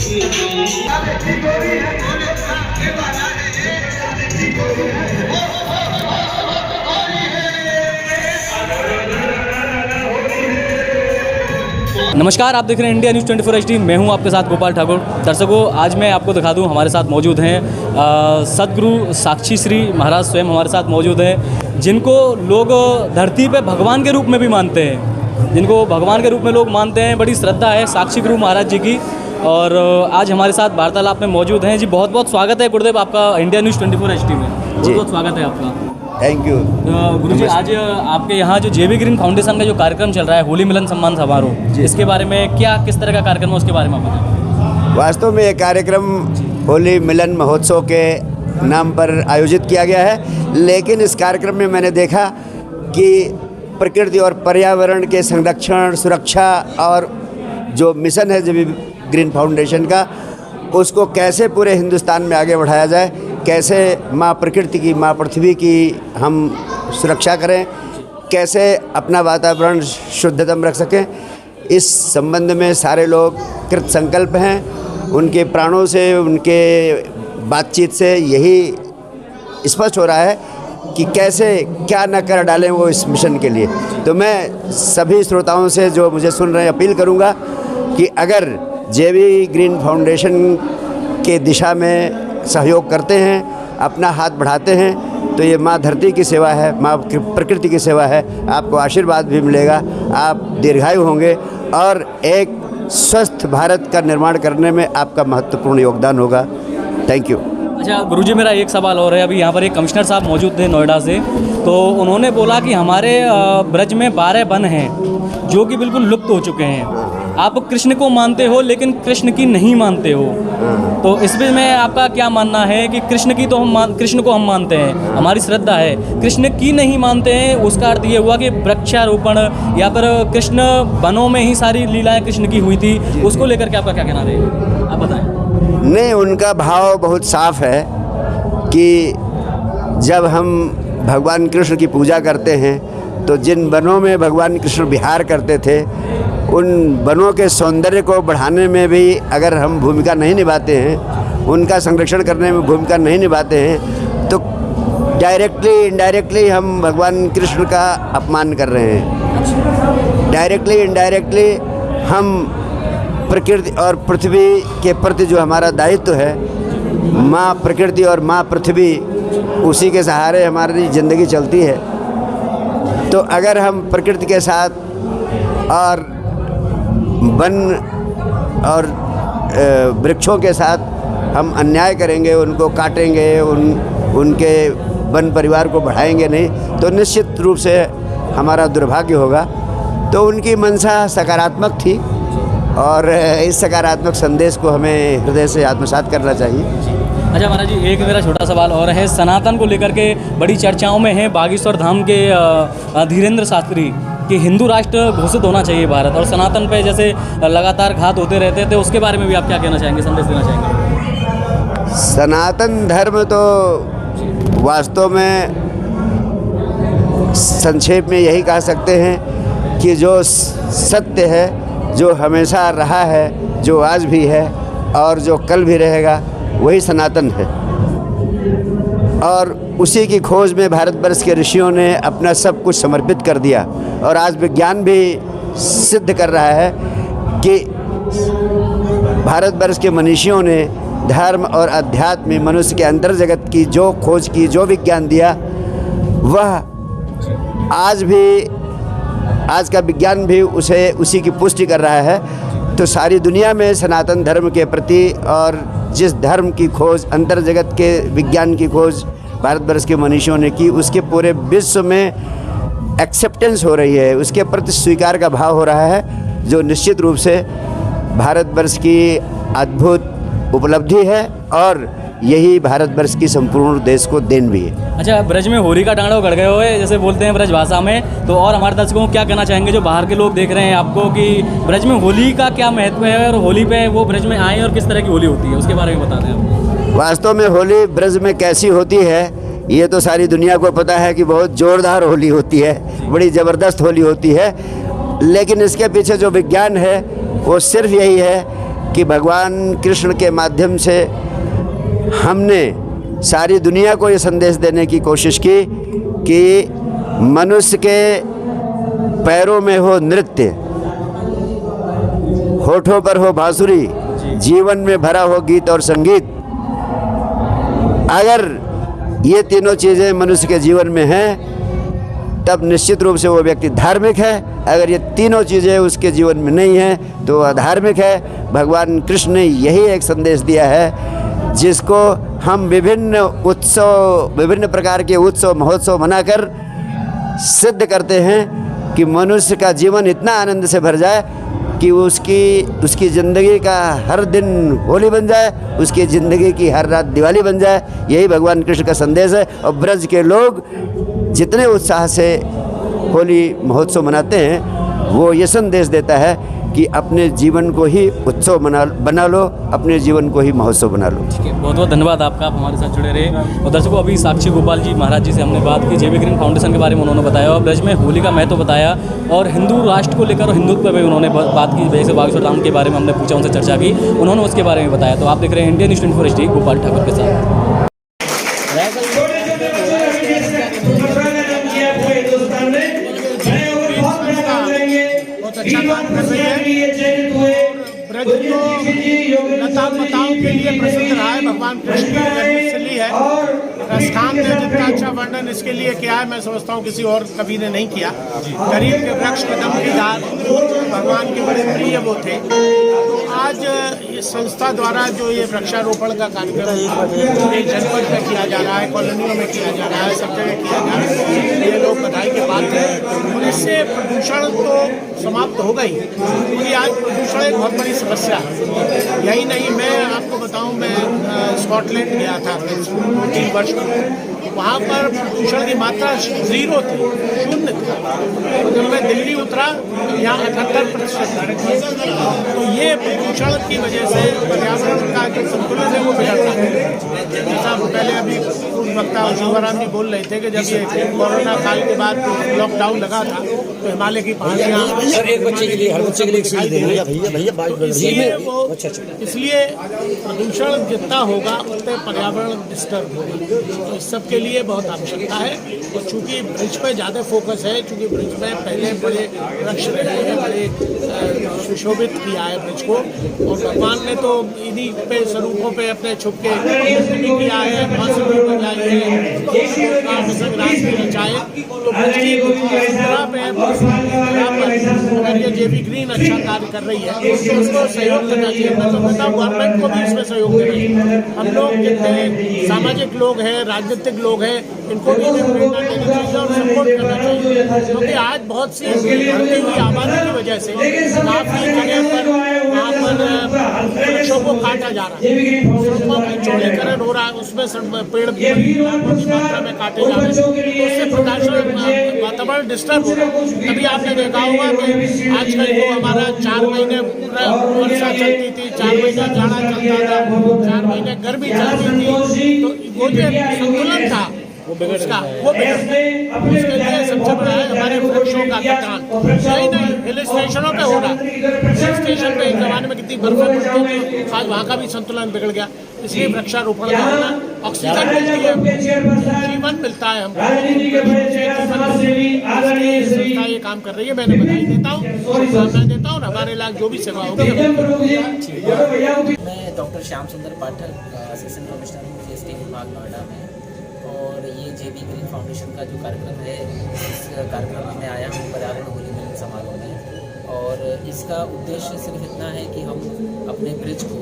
नमस्कार, आप देख रहे हैं इंडिया न्यूज़ 24 HD। मैं हूं आपके साथ गोपाल ठाकुर। दर्शकों, आज मैं आपको दिखा दूं, हमारे साथ मौजूद हैं सदगुरु साक्षी श्री महाराज स्वयं हमारे साथ मौजूद हैं, जिनको लोग धरती पे भगवान के रूप में भी मानते हैं, जिनको भगवान के रूप में लोग मानते हैं। बड़ी श्रद्धा है साक्षी गुरु महाराज जी की, और आज हमारे साथ वार्तालाप में मौजूद हैं। जी, बहुत बहुत स्वागत है गुरुदेव आपका इंडिया न्यूज़ 24 HD में। बहुत बहुत स्वागत है आपका। थैंक यू गुरुजी। आज आपके यहाँ जो जेबी ग्रीन फाउंडेशन का जो कार्यक्रम चल रहा है, होली मिलन सम्मान समारोह, इसके बारे में किस तरह का कार्यक्रम है, उसके बारे में आप बताएं। वास्तव में ये कार्यक्रम होली मिलन महोत्सव के नाम पर आयोजित किया गया है, लेकिन इस कार्यक्रम में मैंने देखा कि प्रकृति और पर्यावरण के संरक्षण, सुरक्षा और जो मिशन है जेबी ग्रीन फाउंडेशन का, उसको कैसे पूरे हिंदुस्तान में आगे बढ़ाया जाए, कैसे माँ प्रकृति की, माँ पृथ्वी की हम सुरक्षा करें, कैसे अपना वातावरण शुद्धतम रख सकें, इस संबंध में सारे लोग कृत संकल्प हैं। उनके प्राणों से, उनके बातचीत से यही स्पष्ट हो रहा है कि कैसे क्या न कर डालें वो इस मिशन के लिए। तो मैं सभी श्रोताओं से जो मुझे सुन रहे हैं अपील करूँगा कि अगर जेबी ग्रीन फाउंडेशन के दिशा में सहयोग करते हैं, अपना हाथ बढ़ाते हैं, तो ये माँ धरती की सेवा है, माँ प्रकृति की सेवा है। आपको आशीर्वाद भी मिलेगा, आप दीर्घायु होंगे और एक स्वस्थ भारत का निर्माण करने में आपका महत्वपूर्ण योगदान होगा। Thank you. अच्छा गुरुजी, मेरा एक सवाल और है। अभी यहाँ पर एक कमिश्नर साहब मौजूद थे नोएडा से, तो उन्होंने बोला कि हमारे ब्रज में 12 वन हैं जो कि बिल्कुल लुप्त हो चुके हैं। आप कृष्ण को मानते हो लेकिन कृष्ण की नहीं मानते हो, तो इसमें में आपका क्या मानना है कि कृष्ण की तो कृष्ण को हम मानते हैं, हमारी श्रद्धा है, कृष्ण की नहीं मानते हैं। उसका अर्थ ये हुआ कि वृक्षारोपण या फिर कृष्ण वनों में ही सारी लीलाएं कृष्ण की हुई थी, उसको लेकर के आपका क्या कहना रहेगा, आप बताएं। नहीं, उनका भाव बहुत साफ है कि जब हम भगवान कृष्ण की पूजा करते हैं तो जिन वनों में भगवान कृष्ण विहार करते थे, उन वनों के सौंदर्य को बढ़ाने में भी अगर हम भूमिका नहीं निभाते हैं, उनका संरक्षण करने में भूमिका नहीं निभाते हैं, तो डायरेक्टली इनडायरेक्टली हम भगवान कृष्ण का अपमान कर रहे हैं। डायरेक्टली इनडायरेक्टली हम प्रकृति और पृथ्वी के प्रति जो हमारा दायित्व है, माँ प्रकृति और माँ पृथ्वी, उसी के सहारे हमारी ज़िंदगी चलती है। तो अगर हम प्रकृति के साथ और वन और वृक्षों के साथ हम अन्याय करेंगे, उनको काटेंगे, उनके वन परिवार को बढ़ाएंगे नहीं, तो निश्चित रूप से हमारा दुर्भाग्य होगा। तो उनकी मंशा सकारात्मक थी और इस सकारात्मक संदेश को हमें हृदय से आत्मसात करना चाहिए। अच्छा महाराज जी, एक मेरा छोटा सवाल और है। सनातन को लेकर के बड़ी चर्चाओं में है बागेश्वर धाम के धीरेन्द्र शास्त्री कि हिंदू राष्ट्र घोषित होना चाहिए भारत, और सनातन पे जैसे लगातार घात होते रहते थे, उसके बारे में भी आप क्या कहना चाहेंगे, संदेश देना चाहेंगे। सनातन धर्म तो वास्तव में संक्षेप में यही कह सकते हैं कि जो सत्य है, जो हमेशा रहा है, जो आज भी है और जो कल भी रहेगा, वही सनातन है। और उसी की खोज में भारतवर्ष के ऋषियों ने अपना सब कुछ समर्पित कर दिया, और आज विज्ञान भी सिद्ध कर रहा है कि भारतवर्ष के मनीषियों ने धर्म और अध्यात्म में मनुष्य के अंतर जगत की जो खोज की, जो विज्ञान दिया, वह आज का विज्ञान भी उसी की पुष्टि कर रहा है। तो सारी दुनिया में सनातन धर्म के प्रति और जिस धर्म की खोज, अंतर जगत के विज्ञान की खोज भारतवर्ष के मनीषियों ने की, उसके पूरे विश्व में एक्सेप्टेंस हो रही है, उसके प्रति स्वीकार का भाव हो रहा है, जो निश्चित रूप से भारतवर्ष की अद्भुत उपलब्धि है और यही भारतवर्ष की संपूर्ण देश को देन भी है। अच्छा, ब्रज में होली का टांडव गड़ गए हुए जैसे बोलते हैं ब्रज भाषा में, तो और हमारे दर्शकों को क्या कहना चाहेंगे जो बाहर के लोग देख रहे हैं आपको, कि ब्रज में होली का क्या महत्व है और होली पे वो ब्रज में आए और किस तरह की होली होती है, उसके बारे में बता दें आप। वास्तव में होली ब्रज में कैसी होती है ये तो सारी दुनिया को पता है कि बहुत ज़ोरदार होली होती है, बड़ी ज़बरदस्त होली होती है। लेकिन इसके पीछे जो विज्ञान है वो सिर्फ यही है कि भगवान कृष्ण के माध्यम से हमने सारी दुनिया को ये संदेश देने की कोशिश की कि मनुष्य के पैरों में हो नृत्य, होठों पर हो बांसुरी, जीवन में भरा हो गीत और संगीत। अगर ये तीनों चीज़ें मनुष्य के जीवन में हैं तब निश्चित रूप से वो व्यक्ति धार्मिक है। अगर ये तीनों चीज़ें उसके जीवन में नहीं हैं तो अधार्मिक है। भगवान कृष्ण ने यही एक संदेश दिया है जिसको हम विभिन्न प्रकार के उत्सव महोत्सव मनाकर सिद्ध करते हैं कि मनुष्य का जीवन इतना आनंद से भर जाए कि उसकी ज़िंदगी का हर दिन होली बन जाए, उसकी ज़िंदगी की हर रात दिवाली बन जाए। यही भगवान कृष्ण का संदेश है। और ब्रज के लोग जितने उत्साह से होली महोत्सव मनाते हैं वो ये संदेश देता है कि अपने जीवन को ही उत्सव बना लो, अपने जीवन को ही महोत्सव बना लो। ठीक है, बहुत बहुत धन्यवाद आपका, आप हमारे साथ जुड़े रहे। और दर्शकों, अभी साक्षी गोपाल जी महाराज जी से हमने बात की, जेबी ग्रीन फाउंडेशन के बारे में उन्होंने बताया और ब्रज में होली का महत्व बताया और हिंदू राष्ट्र को लेकर और हिंदुत्व पर भी उन्होंने बात की। जैसे बागेश्वर धाम के बारे में हमने पूछा, उनसे चर्चा की, उन्होंने उसके बारे में बताया। तो आप देख रहे हैं Indian news 24 HD Gopal Thakur के साथ। बहुत अच्छा काम कर रही है। ब्रज को लता पताओं के लिए प्रसिद्ध रहा है। भगवान कृष्ण की जन्मस्थली है। स्थान ने जितना अच्छा वर्णन इसके लिए किया है, मैं समझता हूँ किसी और कवि ने नहीं किया। गरीब के वृक्ष कदम की डाल भगवान के बड़े प्रिय वो थे। तो आज ये संस्था द्वारा जो ये वृक्षारोपण का कार्यक्रम एक जनपद में किया जा रहा है, कॉलोनियों में किया जा रहा है, सब जगह किया जा रहा है, ये लोग बधाई के पात्र हैं। और इससे प्रदूषण तो समाप्त हो गई, क्योंकि आज प्रदूषण एक बहुत बड़ी समस्या है। यही नहीं, मैं आपको बताऊं, मैं स्कॉटलैंड गया था 3 वर्ष में। वहाँ पर प्रदूषण की मात्रा 0 थी, 0 थी। और जब मैं दिल्ली उतरा यहाँ 78% थी। तो ये प्रदूषण की वजह से पर्यावरण का जो संतुलन है वो बिगड़ रहा है। जैसा पहले अभी वक्ता शिवराम जी बोल रहे थे कि जब ये कोरोना काल के बाद लॉकडाउन लगा था तो हिमालय की पहाड़ियाँ एक बच्चे के लिए, हर बच्चे के लिए इसलिए प्रदूषण जितना होगा उतने पर्यावरण डिस्टर्ब होगा। तो इस सब के लिए बहुत आवश्यकता है। और चूँकि ब्रिज पे ज़्यादा फोकस है, चूँकि ब्रिज में पहले बड़े वृक्ष रहे हैं, बड़े सुशोभित किया है ब्रिज को। और भगवान ने तो इन्हीं पे स्वरूपों पे अपने छुप के भी किया है, बांसुरी बजाई है, रास भी रचाए। तो ब्रिज की सुंदरता पे अगर ये जेबी ग्रीन अच्छा कार्य कर रही है तो उसको सहयोग करना चाहिए। मैं तो कहता हूँ गवर्नमेंट को भी इसमें सहयोग देना चाहिए। हम लोग जितने सामाजिक लोग हैं, राजनीतिक लोग हैं, इनको भी प्रेरणा देनी चाहिए और सपोर्ट करना चाहिए। क्योंकि आज बहुत सी बढ़ती हुई आबादी की वजह से काफ़ी जगह पर वहाँ पर वृक्षों को काटा जा रहा है, सड़कों की चौड़ीकरण हो रहा है, उसमें पेड़ की मात्रा में काटे जा रहे हैं। तो उससे प्रदूषण वातावरण डिस्टर्ब हो रहा है। तभी आपने देखा होगा कि आजकल को हमारा 4 महीने वर्षा चलती थी, 4 महीने जाड़ा चलता था, 4 महीने गर्मी चलती थी। तो वो जो संतुलन था वो बिगड़ गया। उसके लिए सबसे बड़ा है हमारे वृक्षों का कटान। यही नहीं, हिल स्टेशनों पे हो रहा है। हिल स्टेशन पे एक जमाने में कितनी बर्फें पड़ती थी, आज वहाँ का भी संतुलन बिगड़ गया। इसलिए वृक्षारोपण करना, ऑक्सीजन मिलती है, जीवन मिलता है हमको। संस्था ये काम कर रही है, मैंने बधाई देता हूँ, शुभकामनाएं देता हूँ। हमारे इलाके जो भी सेवा होगी। मैं डॉक्टर श्याम सुंदर पाठक, असिस्टेंट कमिश्नर GST विभाग नोएडा में। और ये जेबी ग्रीन फाउंडेशन का जो कार्यक्रम है, इस कार्यक्रम में मैं आया हूँ पर्यावरण होली मिलन समारोह में। और इसका उद्देश्य सिर्फ इतना है कि हम अपने ब्रिज को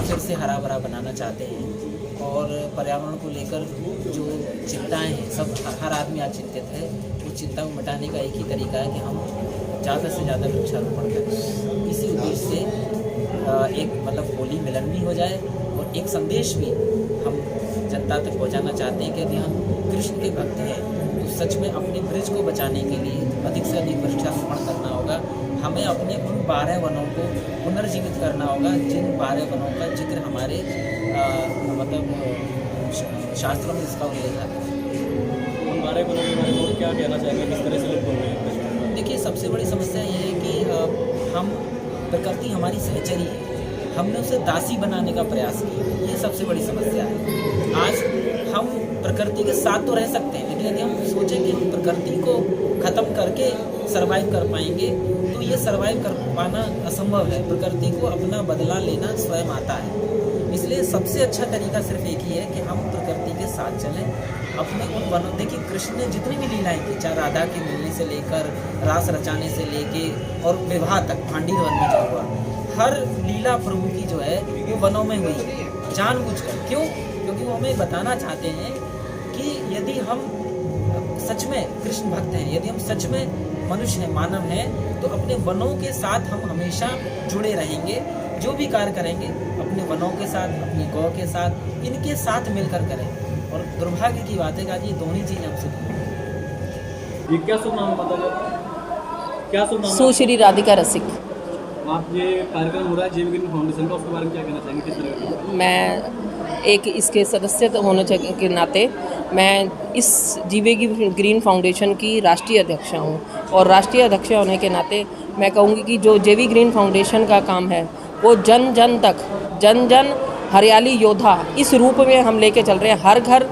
फिर से हरा भरा बनाना चाहते हैं। और पर्यावरण को लेकर जो चिंताएं हैं, सब हर आदमी आज चिंतित है। वो चिंता को मिटाने का एक ही तरीका है कि हम ज़्यादा से ज़्यादा वृक्षारोपण करें। इसी उद्देश्य से एक मतलब होली मिलन भी हो जाए और एक संदेश भी हम जनता तक पहुंचाना चाहते हैं कि यदि हम कृष्ण के भक्त हैं तो सच में अपने ब्रिज को बचाने के लिए अधिक से अधिक वृक्षारोपण करना होगा। हमें अपने उन 12 वनों को पुनर्जीवित करना होगा जिन 12 वनों का जिक्र हमारे मतलब शास्त्रों में इसका उल्लेख है। उन 12 वनों के बारे में क्या कहना चाहेंगे, किस तरह से लुप्त हो गए? देखिए, सबसे बड़ी समस्या ये है कि हम प्रकृति हमारी सहचरी है। हमने उसे दासी बनाने का प्रयास किया। ये सबसे बड़ी समस्या है। आज हम प्रकृति के साथ तो रह सकते हैं, लेकिन यदि हम सोचें कि हम प्रकृति को ख़त्म करके सरवाइव कर पाएंगे तो ये सरवाइव कर पाना असंभव है। प्रकृति को अपना बदला लेना स्वयं आता है। इसलिए सबसे अच्छा तरीका सिर्फ एक ही है कि हम प्रकृति के साथ चलें। अपने उन वनों, देखिए कृष्ण ने जितनी भी लीलाएं की, चाहे राधा के मिलने से लेकर रास रचाने से लेके और विवाह तक, भांडी वन में जो हुआ, हर लीला प्रभु की जो है वो वनों में हुई है जानबूझकर। क्यों? क्योंकि वो हमें बताना चाहते हैं कि यदि हम सच में कृष्ण भक्त हैं, यदि हम सच में मनुष्य हैं, मानव हैं, तो अपने वनों के साथ हम हमेशा जुड़े रहेंगे। जो भी कार्य करेंगे अपने वनों के साथ, अपनी गौ के साथ, इनके साथ मिलकर करें। और दुर्भाग्य की बात है कि आज ये दोनों ही चीज़ हमसे दूर है। ये क्या शुभ नाम पता चला? क्या शुभ नाम? सुश्री राधिका रसिक। आप ये कार्यक्रम हो रहा है जेवी ग्रीन फाउंडेशन का, उसके बारे में क्या कहना चाहेंगे? किस तरह का? मैं एक इसके सदस्य होने के नाते मैं इस जीवी ग्रीन फाउंडेशन की राष्ट्रीय अध्यक्ष हूँ, और राष्ट्रीय अध्यक्ष होने के नाते मैं कहूँगी कि जो जेवी ग्रीन फाउंडेशन का काम है वो जन जन तक, जन जन हरियाली योद्धा इस रूप में हम लेके चल रहे हैं। हर घर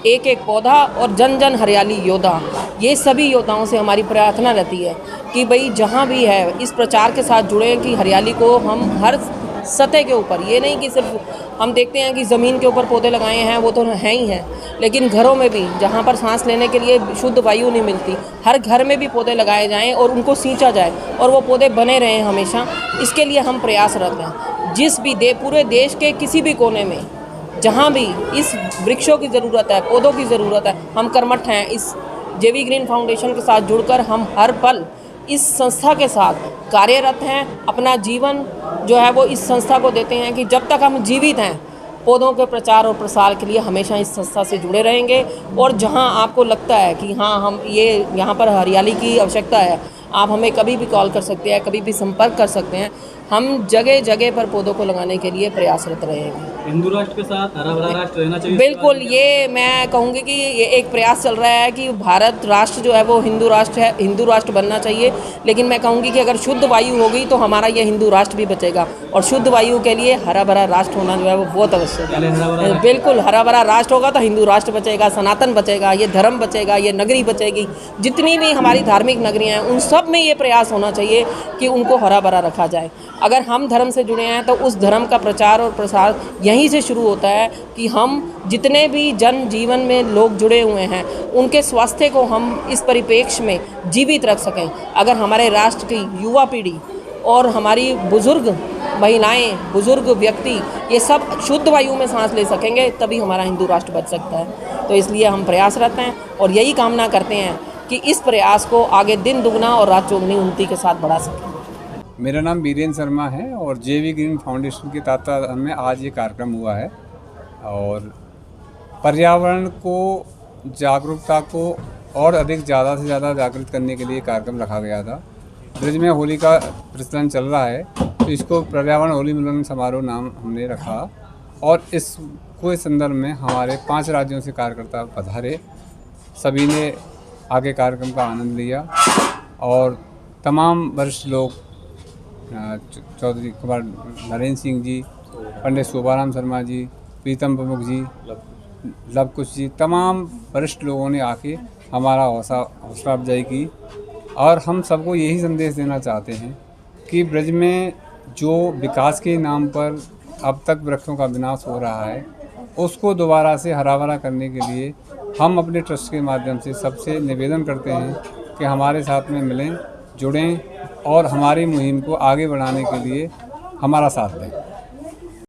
एक एक पौधा और जन जन हरियाली योद्धा, ये सभी योद्धाओं से हमारी प्रार्थना रहती है कि भाई जहाँ भी है इस प्रचार के साथ जुड़े कि हरियाली को हम हर सतह के ऊपर, ये नहीं कि सिर्फ हम देखते हैं कि ज़मीन के ऊपर पौधे लगाए हैं, वो तो हैं ही हैं, लेकिन घरों में भी जहाँ पर सांस लेने के लिए शुद्ध वायु नहीं मिलती, हर घर में भी पौधे लगाए जाएं और उनको सींचा जाए और वो पौधे बने रहें हमेशा। इसके लिए हम प्रयासरत हैं। जिस भी पूरे देश के किसी भी कोने में जहाँ भी इस वृक्षों की ज़रूरत है, पौधों की ज़रूरत है, हम कर्मठ हैं। इस जेवी ग्रीन फाउंडेशन के साथ जुड़कर हम हर पल इस संस्था के साथ कार्यरत हैं। अपना जीवन जो है वो इस संस्था को देते हैं कि जब तक हम जीवित हैं पौधों के प्रचार और प्रसार के लिए हमेशा इस संस्था से जुड़े रहेंगे। और जहां आपको लगता है कि हाँ हम यहाँ पर हरियाली की आवश्यकता है, आप हमें कभी भी कॉल कर सकते हैं, कभी भी संपर्क कर सकते हैं। हम जगह जगह पर पौधों को लगाने के लिए प्रयासरत रहेंगे। हिंदू राष्ट्र के साथ हरा भरा राष्ट्र रहना चाहिए। बिल्कुल, ये मैं कहूँगी कि ये एक प्रयास चल रहा है कि भारत राष्ट्र जो है वो हिंदू राष्ट्र है, हिंदू राष्ट्र बनना चाहिए। लेकिन मैं कहूँगी कि अगर शुद्ध वायु होगी तो हमारा ये हिंदू राष्ट्र भी बचेगा, और शुद्ध वायु के लिए हरा भरा राष्ट्र होना जो है वो बहुत आवश्यक है। बिल्कुल, हरा भरा राष्ट्र होगा तो हिंदू राष्ट्र बचेगा, सनातन बचेगा, ये धर्म बचेगा, ये नगरी बचेगी। जितनी भी हमारी धार्मिक नगरियाँ हैं उन सब में ये प्रयास होना चाहिए कि उनको हरा भरा रखा जाए। अगर हम धर्म से जुड़े हैं तो उस धर्म का प्रचार और प्रसार यहीं से शुरू होता है कि हम जितने भी जन जीवन में लोग जुड़े हुए हैं उनके स्वास्थ्य को हम इस परिप्रेक्ष्य में जीवित रख सकें। अगर हमारे राष्ट्र की युवा पीढ़ी और हमारी बुजुर्ग महिलाएं, बुजुर्ग व्यक्ति ये सब शुद्ध वायु में सांस ले सकेंगे तभी हमारा हिंदू राष्ट्र बच सकता है। तो इसलिए हम प्रयासरत हैं और यही कामना करते हैं कि इस प्रयास को आगे दिन दुगना और रात चौगुनी उन्नति के साथ बढ़ा सकें। मेरा नाम वीरेंद्र शर्मा है और जेवी ग्रीन फाउंडेशन के तत्वाधान में आज ये कार्यक्रम हुआ है। और पर्यावरण को, जागरूकता को और अधिक ज़्यादा से ज़्यादा जागृत करने के लिए कार्यक्रम रखा गया था। ब्रज में होली का प्रचलन चल रहा है तो इसको पर्यावरण होली मिलन समारोह नाम हमने रखा। और इसको संदर्भ में हमारे 5 राज्यों से कार्यकर्ता पधारे, सभी ने आगे कार्यक्रम का आनंद लिया। और तमाम वरिष्ठ लोग, चौधरी कुमार नरेंद्र सिंह जी, पंडित शोभाराम शर्मा जी, प्रीतम प्रमुख जी, लव कुश जी, तमाम वरिष्ठ लोगों ने आके हमारा हौसला अफजाई की। और हम सबको यही संदेश देना चाहते हैं कि ब्रज में जो विकास के नाम पर अब तक वृक्षों का विनाश हो रहा है उसको दोबारा से हरा भरा करने के लिए हम अपने ट्रस्ट के माध्यम से सबसे निवेदन करते हैं कि हमारे साथ में मिलें, जुड़ें और हमारी मुहिम को आगे बढ़ाने के लिए हमारा साथ दें।